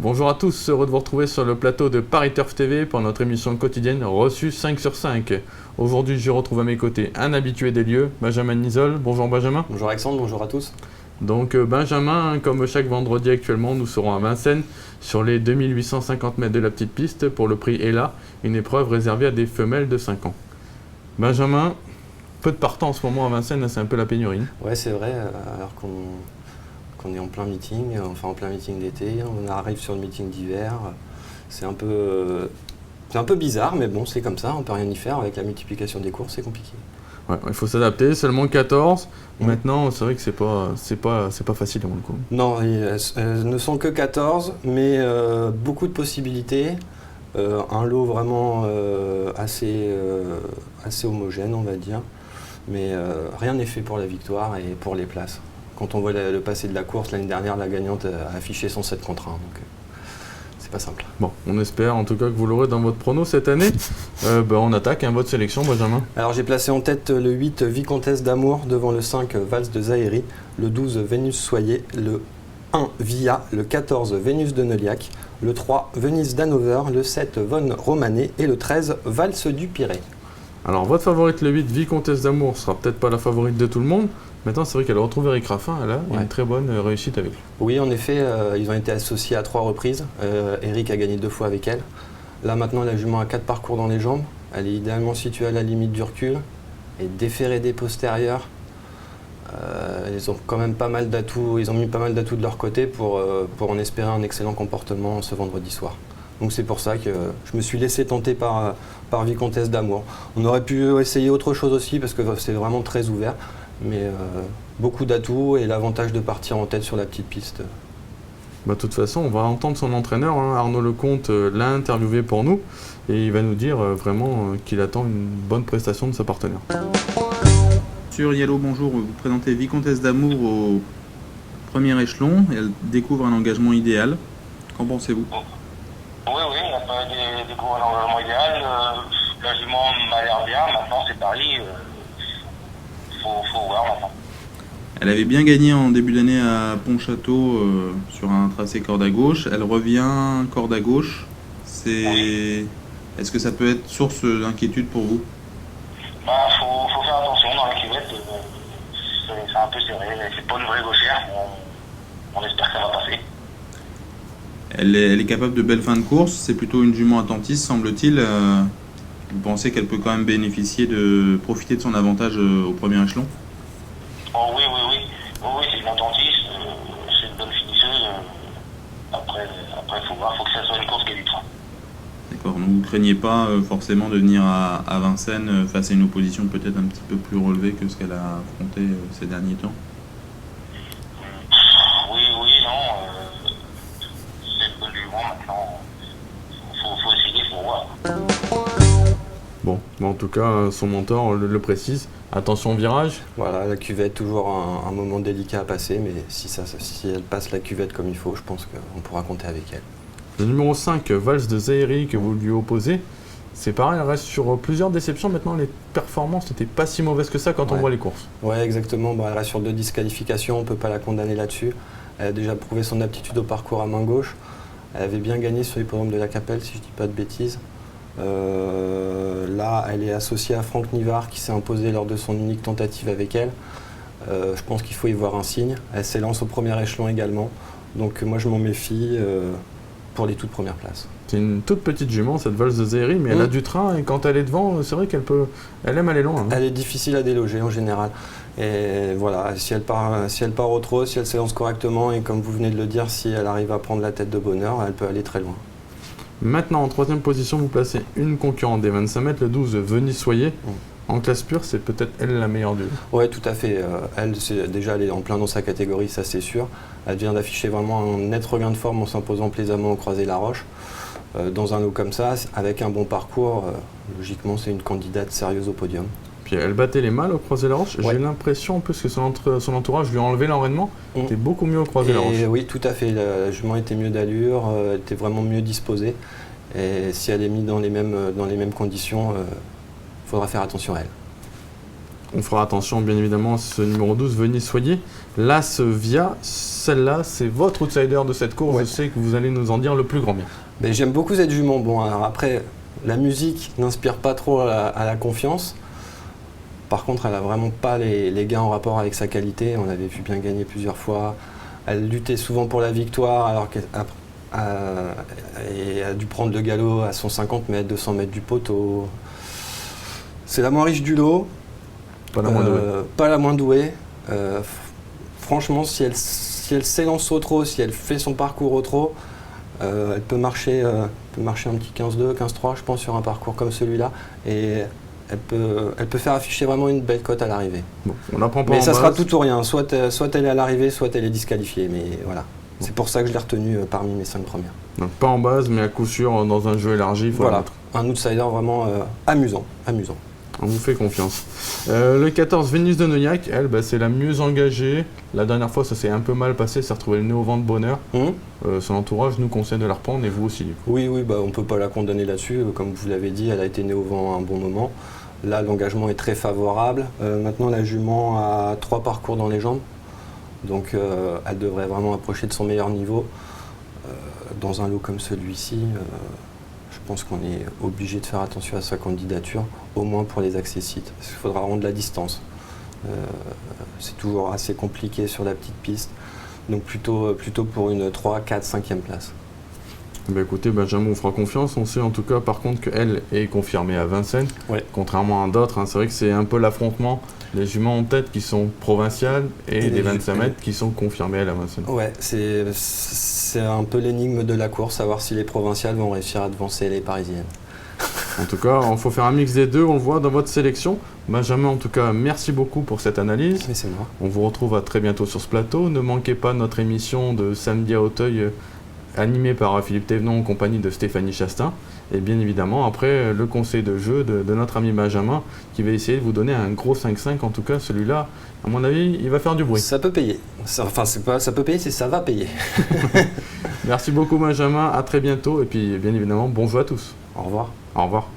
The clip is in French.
Bonjour à tous, heureux de vous retrouver sur le plateau de Paris Turf TV pour notre émission quotidienne reçue 5 sur 5. Aujourd'hui, je retrouve à mes côtés un habitué des lieux, Benjamin Nisol. Bonjour Benjamin. Bonjour Alexandre, bonjour à tous. Donc Benjamin, comme chaque vendredi actuellement, nous serons à Vincennes sur les 2850 mètres de la petite piste pour le prix Ella, une épreuve réservée à des femelles de 5 ans. Benjamin, peu de partants en ce moment à Vincennes, c'est un peu la pénurie. Ouais, c'est vrai, alors qu'on est en plein meeting, enfin en plein meeting d'été, on arrive sur le meeting d'hiver, c'est un peu bizarre, mais bon, c'est comme ça, on peut rien y faire, avec la multiplication des courses, c'est compliqué. Ouais, il faut s'adapter, seulement 14. Maintenant, c'est vrai que c'est pas facile à mon coup. Non, elles ne sont que 14, mais beaucoup de possibilités. Un lot vraiment assez homogène, on va dire. Mais rien n'est fait pour la victoire et pour les places. Quand on voit le passé de la course, l'année dernière, la gagnante a affiché son 7 contre 1. Donc c'est pas simple. Bon, on espère en tout cas que vous l'aurez dans votre prono cette année. On attaque votre sélection, Benjamin. Alors j'ai placé en tête le 8 Vicomtesse d'Amour devant le 5 Valse de Zahéry, le 12 Vénus Soyer, le 1 Via, le 14 Vénus de Neuliac, le 3 Venise d'Hanover, le 7 Von Romané et le 13 Valse du Pirée. Alors votre favorite le 8 Vicomtesse d'Amour sera peut-être pas la favorite de tout le monde. Maintenant c'est vrai qu'elle retrouve Eric Raffin, elle a une très bonne réussite avec lui. Oui, en effet, ils ont été associés à 3 reprises. Eric a gagné 2 fois avec elle. Là maintenant la jument a 4 parcours dans les jambes. Elle est idéalement située à la limite du recul et déférée des postérieurs. Ils ont quand même pas mal d'atouts, ils ont mis pas mal d'atouts de leur côté pour en espérer un excellent comportement ce vendredi soir. Donc c'est pour ça que je me suis laissé tenter par Vicomtesse d'Amour. On aurait pu essayer autre chose aussi parce que c'est vraiment très ouvert, mais beaucoup d'atouts et l'avantage de partir en tête sur la petite piste. De toute façon, on va entendre son entraîneur, Arnaud Lecomte, l'a interviewé pour nous et il va nous dire vraiment qu'il attend une bonne prestation de sa partenaire. Sur Yellow, bonjour, vous présentez Vicomtesse d'Amour au premier échelon et elle découvre un engagement idéal. Qu'en pensez-vous ? Oui, elle a découvert un engagement idéal. La jument m'a l'air bien. Maintenant, c'est Paris. Faut voir maintenant. Elle avait bien gagné en début d'année à Pontchâteau sur un tracé corde à gauche. Elle revient corde à gauche. Oui. Est-ce que ça peut être source d'inquiétude pour vous ? Faut faire attention dans la cuvette. C'est un peu serré. C'est pas une vraie gauchère. On espère que ça va passer. Elle est capable de belles fins de course. C'est plutôt une jument attentiste, semble-t-il. Vous pensez qu'elle peut quand même bénéficier de profiter de son avantage au premier échelon ? Oh oui, c'est une attentiste. C'est une bonne finisseuse. Après, faut voir. Faut que ça soit une course qui évitera. D'accord, donc vous ne craignez pas forcément de venir à Vincennes face à une opposition peut-être un petit peu plus relevée que ce qu'elle a affronté ces derniers temps ? Oui, non. C'est une bonne jument maintenant. Faut essayer, faut voir. Bon, en tout cas, son mentor le précise. Attention au virage. Voilà, la cuvette, toujours un moment délicat à passer, mais si elle passe la cuvette comme il faut, je pense qu'on pourra compter avec elle. Le numéro 5, Valse de Zahéry, que vous lui opposez, c'est pareil, elle reste sur plusieurs déceptions. Maintenant, les performances n'étaient pas si mauvaises que ça quand on voit les courses. Ouais, exactement. Elle reste sur 2 disqualifications, on ne peut pas la condamner là-dessus. Elle a déjà prouvé son aptitude au parcours à main gauche. Elle avait bien gagné sur l'hippodrome de la Capelle, si je ne dis pas de bêtises. Là, elle est associée à Franck Nivard, qui s'est imposé lors de son unique tentative avec elle. Je pense qu'il faut y voir un signe. Elle s'élance au premier échelon également. Donc moi, je m'en méfie pour les toutes premières places. C'est une toute petite jument, cette Valse de Zahéry, mais elle a du train et quand elle est devant, c'est vrai elle aime aller loin. Elle est difficile à déloger en général. Et voilà, si elle part au trot, si elle s'élance correctement et comme vous venez de le dire, si elle arrive à prendre la tête de bonheur, elle peut aller très loin. Maintenant, en troisième position, vous placez une concurrente des 25 mètres, le 12 Venise Soyer. En classe pure, c'est peut-être elle la meilleure d'eux. Oui, tout à fait. Elle est en plein dans sa catégorie, ça c'est sûr. Elle vient d'afficher vraiment un net regain de forme en s'imposant plaisamment au croisé la Roche. Dans un lot comme ça, avec un bon parcours, logiquement c'est une candidate sérieuse au podium. Puis elle battait les mâles au croisé la Roche. J'ai l'impression en plus que son entourage lui a enlevé l'enraînement. Elle était beaucoup mieux au croisé la Roche. Oui, tout à fait. La jument était mieux d'allure, elle était vraiment mieux disposée. Et si elle est mise dans les mêmes conditions, il faudra faire attention à elle. On fera attention bien évidemment à ce numéro 12, Venez Soyez. L'As Via, celle-là, c'est votre outsider de cette course. Ouais. Je sais que vous allez nous en dire le plus grand bien. Mais j'aime beaucoup cette jument. Bon, alors après, la musique n'inspire pas trop à la confiance. Par contre, elle a vraiment pas les gains en rapport avec sa qualité. On l'avait vu bien gagner plusieurs fois. Elle luttait souvent pour la victoire alors qu'elle a dû prendre le galop à 150 mètres, 200 mètres du poteau. C'est la moins riche du lot. Pas la moins douée. Pas la moins douée. Franchement, si elle s'élance au trot, si elle fait son parcours au trot, elle peut marcher un petit 15-2, 15-3, je pense, sur un parcours comme celui-là. Et elle peut faire afficher vraiment une belle cote à l'arrivée. Bon, on la prend pas Mais en ça sera base. tout ou rien. Soit elle est à l'arrivée, soit elle est disqualifiée. Mais voilà. C'est pour ça que je l'ai retenue parmi mes 5 premières. Donc, pas en base, mais à coup sûr dans un jeu élargi. Il faut Voilà. la mettre. Un outsider vraiment amusant. On vous fait confiance. Le 14, Vénus de Noyac, elle, c'est la mieux engagée. La dernière fois, ça s'est un peu mal passé. Ça s'est retrouvé le nez au vent de bonheur. Son entourage nous conseille de la reprendre et vous aussi. Du coup. Oui, on ne peut pas la condamner là-dessus. Comme vous l'avez dit, elle a été née au vent à un bon moment. Là, l'engagement est très favorable. Maintenant, la jument a 3 parcours dans les jambes. Donc, elle devrait vraiment approcher de son meilleur niveau. Dans un lot comme celui-ci, je pense qu'on est obligé de faire attention à sa candidature, au moins pour les accessites. Parce qu'il faudra rendre la distance. C'est toujours assez compliqué sur la petite piste. Donc, plutôt pour une 3, 4, 5e place. Écoutez, Benjamin, on fera confiance. On sait en tout cas, par contre, qu'elle est confirmée à Vincennes. Ouais. Contrairement à d'autres, c'est vrai que c'est un peu l'affrontement. Les juments en tête qui sont provinciales et les 25 mètres qui sont confirmées à la Vincennes. Ouais, c'est un peu l'énigme de la course, savoir si les provinciales vont réussir à devancer les parisiennes. En tout cas, il faut faire un mix des deux, on le voit dans votre sélection. Benjamin, en tout cas, merci beaucoup pour cette analyse. Mais c'est moi. On vous retrouve à très bientôt sur ce plateau. Ne manquez pas notre émission de samedi à Auteuil, animée par Philippe Thévenon en compagnie de Stéphanie Chastain. Et bien évidemment, après, le conseil de jeu de notre ami Benjamin, qui va essayer de vous donner un gros 5-5. En tout cas, celui-là, à mon avis, il va faire du bruit. Ça peut payer. Enfin, c'est pas ça peut payer, c'est ça va payer. Merci beaucoup Benjamin, à très bientôt. Et puis, bien évidemment, bon jeu à tous. Au revoir. Au revoir.